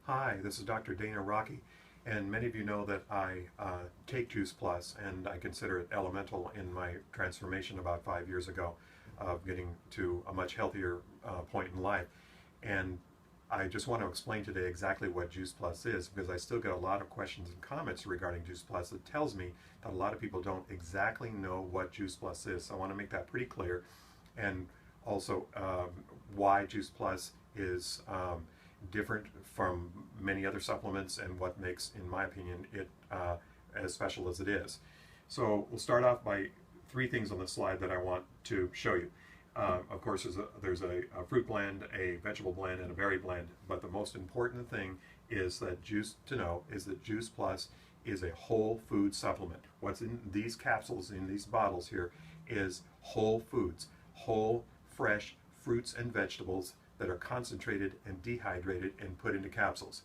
Hi, this is Dr. Dana Rocky, and many of you know that I take Juice Plus, and I consider it elemental in my transformation about 5 years ago of getting to a much healthier point in life. And I just want to explain today exactly what Juice Plus is, because I still get a lot of questions and comments regarding Juice Plus that tells me that a lot of people don't exactly know what Juice Plus is. So I want to make that pretty clear, and also why Juice Plus is different from many other supplements and what makes, in my opinion, it as special as it is. So we'll start off by three things on the slide that I want to show you. Of course, there's a fruit blend, a vegetable blend, and a berry blend, but the most important thing is that Juice Plus is a whole food supplement. What's in these capsules, in these bottles here, is whole foods, whole, fresh fruits and vegetables that are concentrated and dehydrated and put into capsules.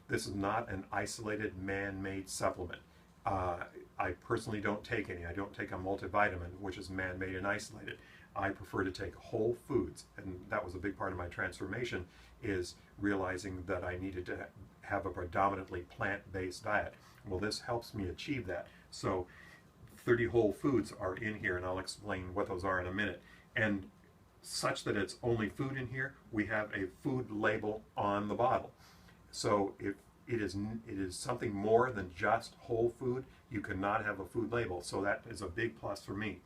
This is not an isolated man-made supplement. I personally don't take any. I don't take a multivitamin, which is man-made and isolated. I prefer to take whole foods, and that was a big part of my transformation, is realizing that I needed to have a predominantly plant-based diet. Well, this helps me achieve that. So 30 whole foods are in here, and I'll explain what those are in a minute. And such that it's only food in here, we have a food label on the bottle. So if it is something more than just whole food, you cannot have a food label. So that is a big plus for me.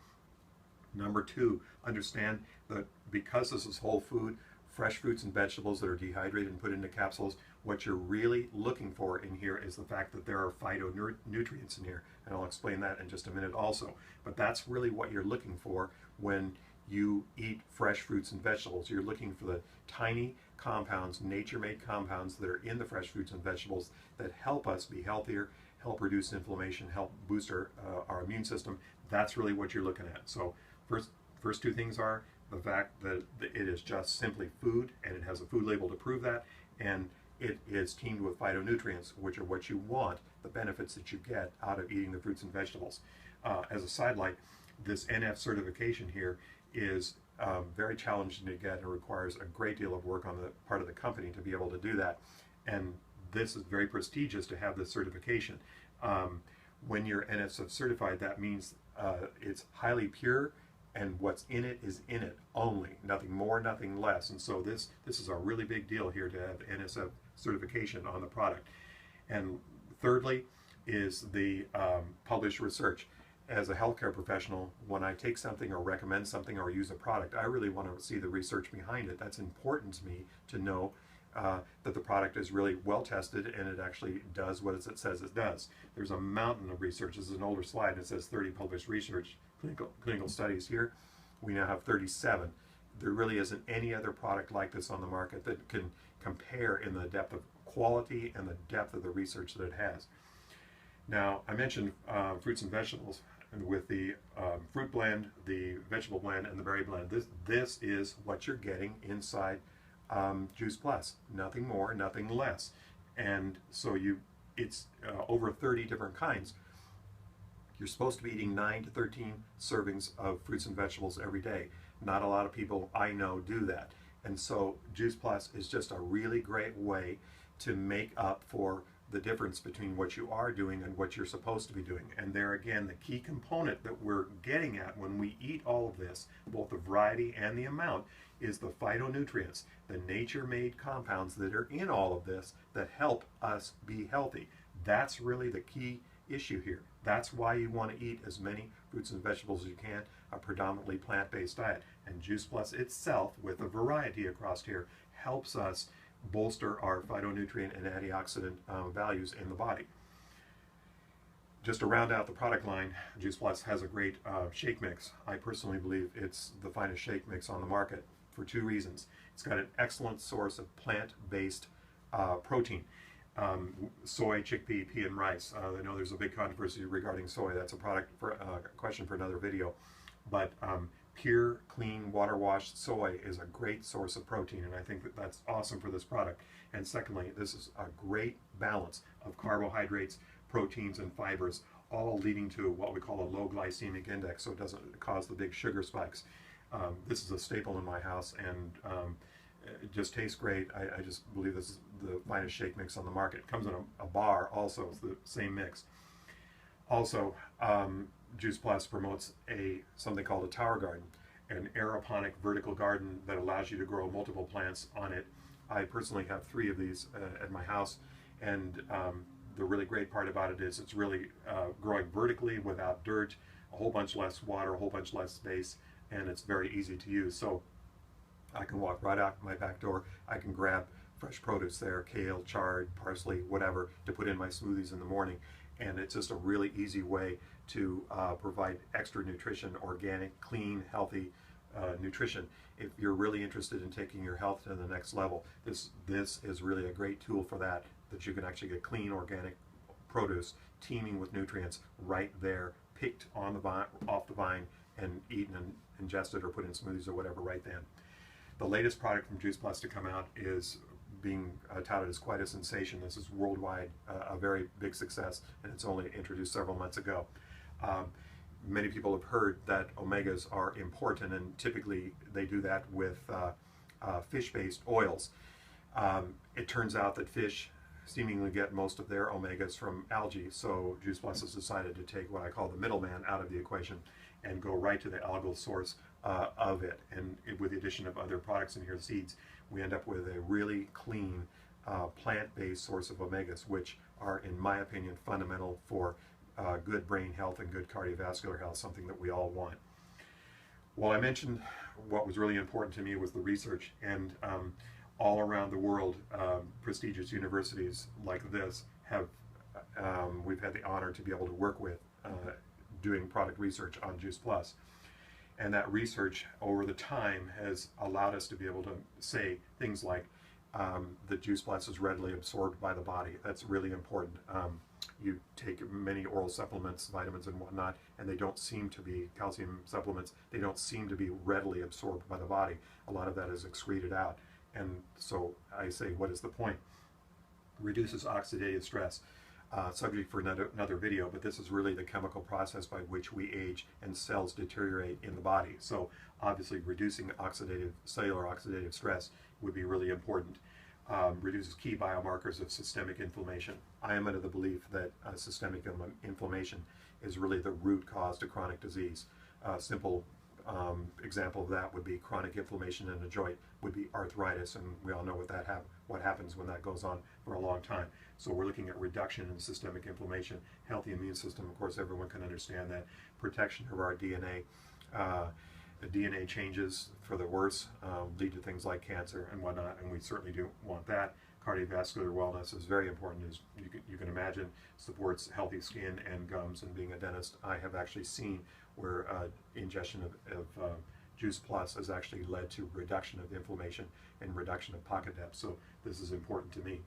Number two, understand that because this is whole food, fresh fruits and vegetables that are dehydrated and put into capsules, what you're really looking for in here is the fact that there are phytonutrients in here. And I'll explain that in just a minute also. But that's really what you're looking for when you eat fresh fruits and vegetables. You're looking for the tiny compounds, nature-made compounds that are in the fresh fruits and vegetables that help us be healthier, help reduce inflammation, help boost our immune system. That's really what you're looking at. So first two things are the fact that it is just simply food, and it has a food label to prove that, and it is teamed with phytonutrients, which are what you want, the benefits that you get out of eating the fruits and vegetables. As a sidelight, this NF certification here is very challenging to get and requires a great deal of work on the part of the company to be able to do that. And this is very prestigious to have this certification. When you're NF certified, that means it's highly pure, and what's in it is in it only, nothing more, nothing less. And so this is a really big deal here to have NSF certification on the product. And thirdly is the published research. As a healthcare professional, when I take something or recommend something or use a product, I really want to see the research behind it. That's important to me to know that the product is really well tested and it actually does what it says it does. There's a mountain of research. This is an older slide. It says 30 published research clinical studies here. We now have 37. There really isn't any other product like this on the market that can compare in the depth of quality and the depth of the research that it has. Now, I mentioned fruits and vegetables, and with the fruit blend, the vegetable blend, and the berry blend, this is what you're getting inside Juice Plus. Nothing more, nothing less. And so it's over 30 different kinds. You're supposed to be eating 9 to 13 servings of fruits and vegetables every day. Not a lot of people I know do that. And so Juice Plus is just a really great way to make up for the difference between what you are doing and what you're supposed to be doing. And there again, the key component that we're getting at when we eat all of this, both the variety and the amount, is the phytonutrients, the nature-made compounds that are in all of this that help us be healthy. That's really the key issue here. That's why you want to eat as many fruits and vegetables as you can, a predominantly plant-based diet. And Juice Plus itself, with a variety across here, helps us bolster our phytonutrient and antioxidant values in the body. Just to round out the product line, Juice Plus has a great shake mix. I personally believe it's the finest shake mix on the market for two reasons. It's got an excellent source of plant-based protein. Soy, chickpea, pea, and rice. I know there's a big controversy regarding soy. That's a question for another video. But pure, clean, water-washed soy is a great source of protein, and I think that's awesome for this product. And secondly, this is a great balance of carbohydrates, proteins, and fibers, all leading to what we call a low glycemic index, so it doesn't cause the big sugar spikes. This is a staple in my house, and It just tastes great. I just believe this is the finest shake mix on the market. It comes in a bar also. It's the same mix. Also, Juice Plus promotes something called a tower garden, an aeroponic vertical garden that allows you to grow multiple plants on it. I personally have 3 of these at my house, and the really great part about it is it's really growing vertically without dirt, a whole bunch less water, a whole bunch less space, and it's very easy to use. So I can walk right out my back door. I can grab fresh produce there, kale, chard, parsley, whatever, to put in my smoothies in the morning. And it's just a really easy way to provide extra nutrition, organic, clean, healthy nutrition. If you're really interested in taking your health to the next level, this is really a great tool for that you can actually get clean, organic produce teeming with nutrients right there, picked on the vine, off the vine, and eaten and ingested or put in smoothies or whatever right then. The latest product from Juice Plus to come out is being touted as quite a sensation. This is worldwide a very big success, and it's only introduced several months ago. Many people have heard that omegas are important, and typically they do that with fish-based oils. It turns out that fish seemingly get most of their omegas from algae, so Juice Plus has decided to take what I call the middleman out of the equation and go right to the algal source of it. And with the addition of other products in here, seeds, we end up with a really clean plant-based source of omegas, which are, in my opinion, fundamental for good brain health and good cardiovascular health, something that we all want. Well, I mentioned what was really important to me was the research, and all around the world, prestigious universities like this have, we've had the honor to be able to work with doing product research on Juice Plus. And that research over the time has allowed us to be able to say things like that Juice Plus is readily absorbed by the body. That's really important. You take many oral supplements, vitamins and whatnot, and they don't seem to be, calcium supplements, they don't seem to be readily absorbed by the body. A lot of that is excreted out. And so I say, what is the point? Reduces oxidative stress. Subject for another video, but this is really the chemical process by which we age and cells deteriorate in the body. So obviously reducing cellular oxidative stress would be really important. Reduces key biomarkers of systemic inflammation. I am under the belief that systemic inflammation is really the root cause to chronic disease. Simple example of that would be chronic inflammation in a joint, would be arthritis, and we all know what happens when that goes on for a long time. So we're looking at reduction in systemic inflammation, healthy immune system. Of course, everyone can understand that. Protection of our DNA. The DNA changes for the worse lead to things like cancer and whatnot, and we certainly do want that. Cardiovascular wellness is very important, as you can imagine. Supports healthy skin and gums, and being a dentist, I have actually seen where ingestion of Juice Plus has actually led to reduction of inflammation and reduction of pocket depth, so this is important to me.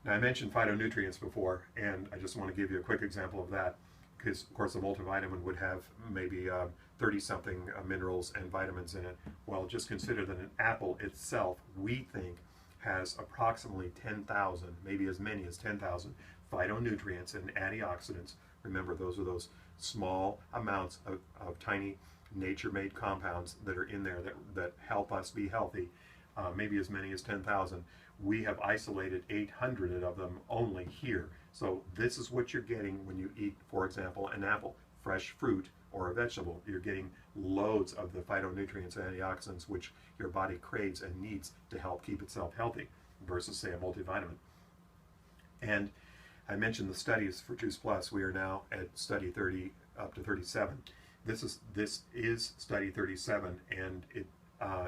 Now, I mentioned phytonutrients before, and I just want to give you a quick example of that, because of course a multivitamin would have maybe 30-something minerals and vitamins in it. Well, just consider that an apple itself, we think, has approximately 10,000, maybe as many as 10,000 phytonutrients and antioxidants. Remember, those are those small amounts of tiny nature-made compounds that are in there that help us be healthy, maybe as many as 10,000. We have isolated 800 of them only here. So this is what you're getting when you eat, for example, an apple, fresh fruit, or a vegetable. You're getting loads of the phytonutrients and antioxidants which your body craves and needs to help keep itself healthy, versus, say, a multivitamin. And I mentioned the studies for Juice Plus. We are now at study 30 up to 37. This is study 37, and it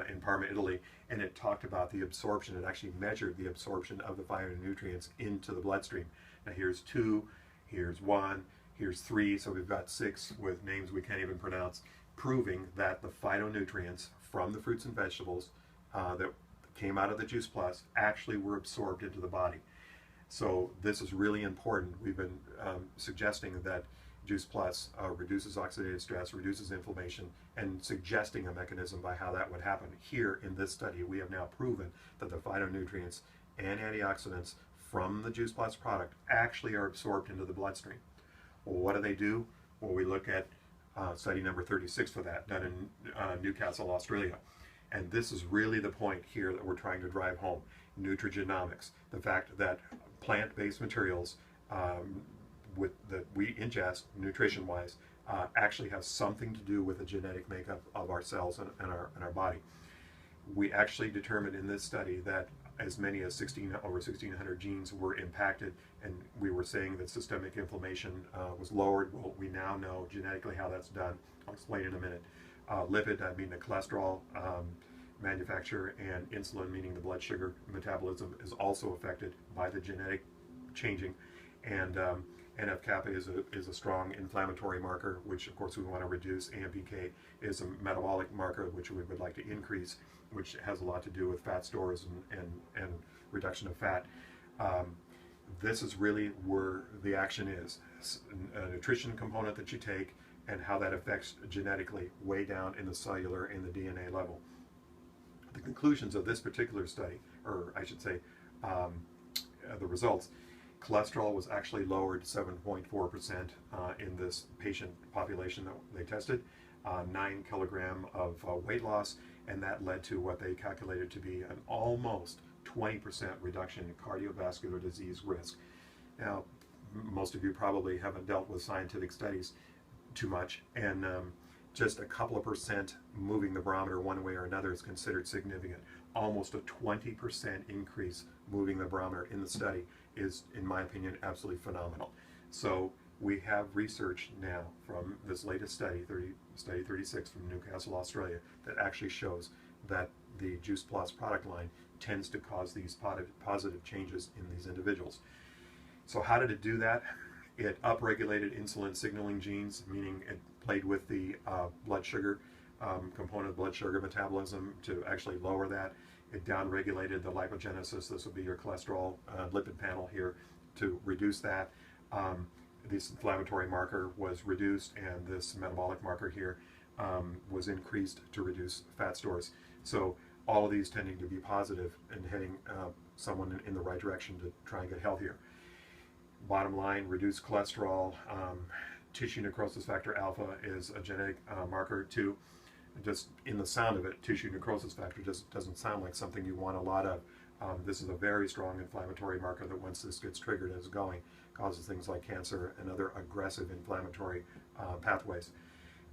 in Parma, Italy, and it talked about the absorption. It actually measured the absorption of the phytonutrients into the bloodstream. Now here's 2, here's 1, here's 3, so we've got 6 with names we can't even pronounce, proving that the phytonutrients from the fruits and vegetables that came out of the Juice Plus actually were absorbed into the body. So this is really important. We've been suggesting that Juice Plus reduces oxidative stress, reduces inflammation, and suggesting a mechanism by how that would happen. Here in this study, we have now proven that the phytonutrients and antioxidants from the Juice Plus product actually are absorbed into the bloodstream. Well, what do? Well, we look at study number 36 for that, done in Newcastle, Australia. And this is really the point here that we're trying to drive home. Nutrigenomics, the fact that plant-based materials that we ingest nutrition-wise actually have something to do with the genetic makeup of our cells and our body. We actually determined in this study that as many as over 1,600 genes were impacted, and we were saying that systemic inflammation was lowered. Well, we now know genetically how that's done. I'll explain in a minute. Lipid, I mean the cholesterol manufacture, and insulin, meaning the blood sugar metabolism, is also affected by the genetic changing. And NF-kappa is a strong inflammatory marker, which of course we want to reduce. AMPK is a metabolic marker, which we would like to increase, which has a lot to do with fat stores and reduction of fat. This is really where the action is. A nutrition component that you take and how that affects genetically way down in the cellular, in the DNA level. The conclusions of this particular study, or I should say the results, cholesterol was actually lowered 7.4% in this patient population that they tested, 9 kilogram of weight loss, and that led to what they calculated to be an almost 20% reduction in cardiovascular disease risk. Now, most of you probably haven't dealt with scientific studies too much, and just a couple of percent moving the barometer one way or another is considered significant. Almost a 20% increase moving the barometer in the study is, in my opinion, absolutely phenomenal. So we have research now from this latest study, study 36 from Newcastle, Australia, that actually shows that the Juice Plus product line tends to cause these positive changes in these individuals. So how did it do that? It upregulated insulin signaling genes, meaning it played with the blood sugar component of blood sugar metabolism to actually lower that. It downregulated the lipogenesis, this would be your cholesterol lipid panel here, to reduce that. This inflammatory marker was reduced, and this metabolic marker here was increased to reduce fat stores. So all of these tending to be positive and heading someone in the right direction to try and get healthier. Bottom line, reduced cholesterol. Tissue necrosis factor alpha is a genetic marker too. Just in the sound of it, tissue necrosis factor just doesn't sound like something you want a lot of. This is a very strong inflammatory marker that once this gets triggered and is going, causes things like cancer and other aggressive inflammatory pathways.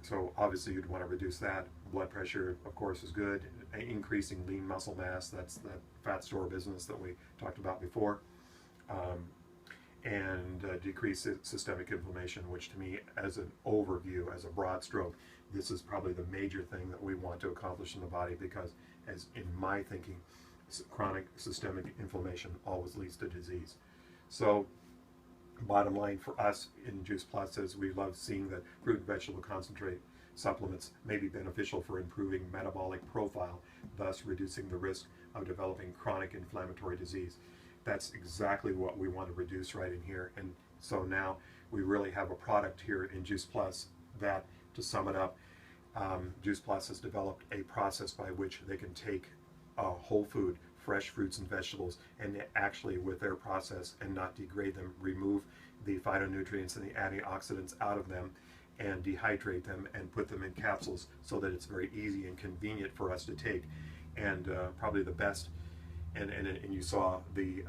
So obviously you'd want to reduce that. Blood pressure, of course, is good. Increasing lean muscle mass, that's that fat store business that we talked about before. And decrease systemic inflammation, which to me, as an overview, as a broad stroke, this is probably the major thing that we want to accomplish in the body, because, as in my thinking, chronic systemic inflammation always leads to disease. So bottom line for us in Juice Plus is we love seeing that fruit and vegetable concentrate supplements may be beneficial for improving metabolic profile, thus reducing the risk of developing chronic inflammatory disease. That's exactly what we want to reduce right in here. And so now we really have a product here in Juice Plus that, to sum it up, Juice Plus has developed a process by which they can take whole food, fresh fruits and vegetables, and actually, with their process, and not degrade them, remove the phytonutrients and the antioxidants out of them, and dehydrate them and put them in capsules so that it's very easy and convenient for us to take. And probably the best, and you saw the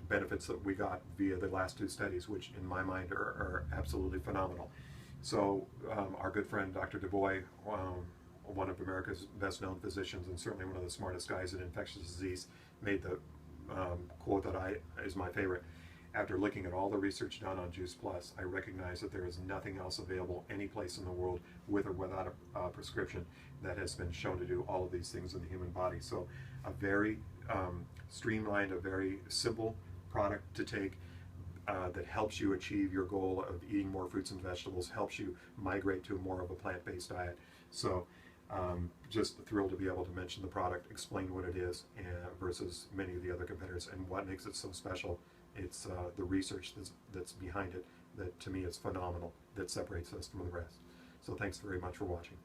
benefits that we got via the last 2 studies, which in my mind are absolutely phenomenal. So our good friend Dr. DuBois, one of America's best known physicians and certainly one of the smartest guys in infectious disease, made the quote that is my favorite. After looking at all the research done on Juice Plus, I recognize that there is nothing else available any place in the world, with or without a prescription, that has been shown to do all of these things in the human body. So a very streamlined, a very simple product to take that helps you achieve your goal of eating more fruits and vegetables, helps you migrate to more of a plant-based diet. So just thrilled to be able to mention the product, explain what it is, versus many of the other competitors, and what makes it so special. It's the research that's behind it that, to me, is phenomenal, that separates us from the rest. So thanks very much for watching.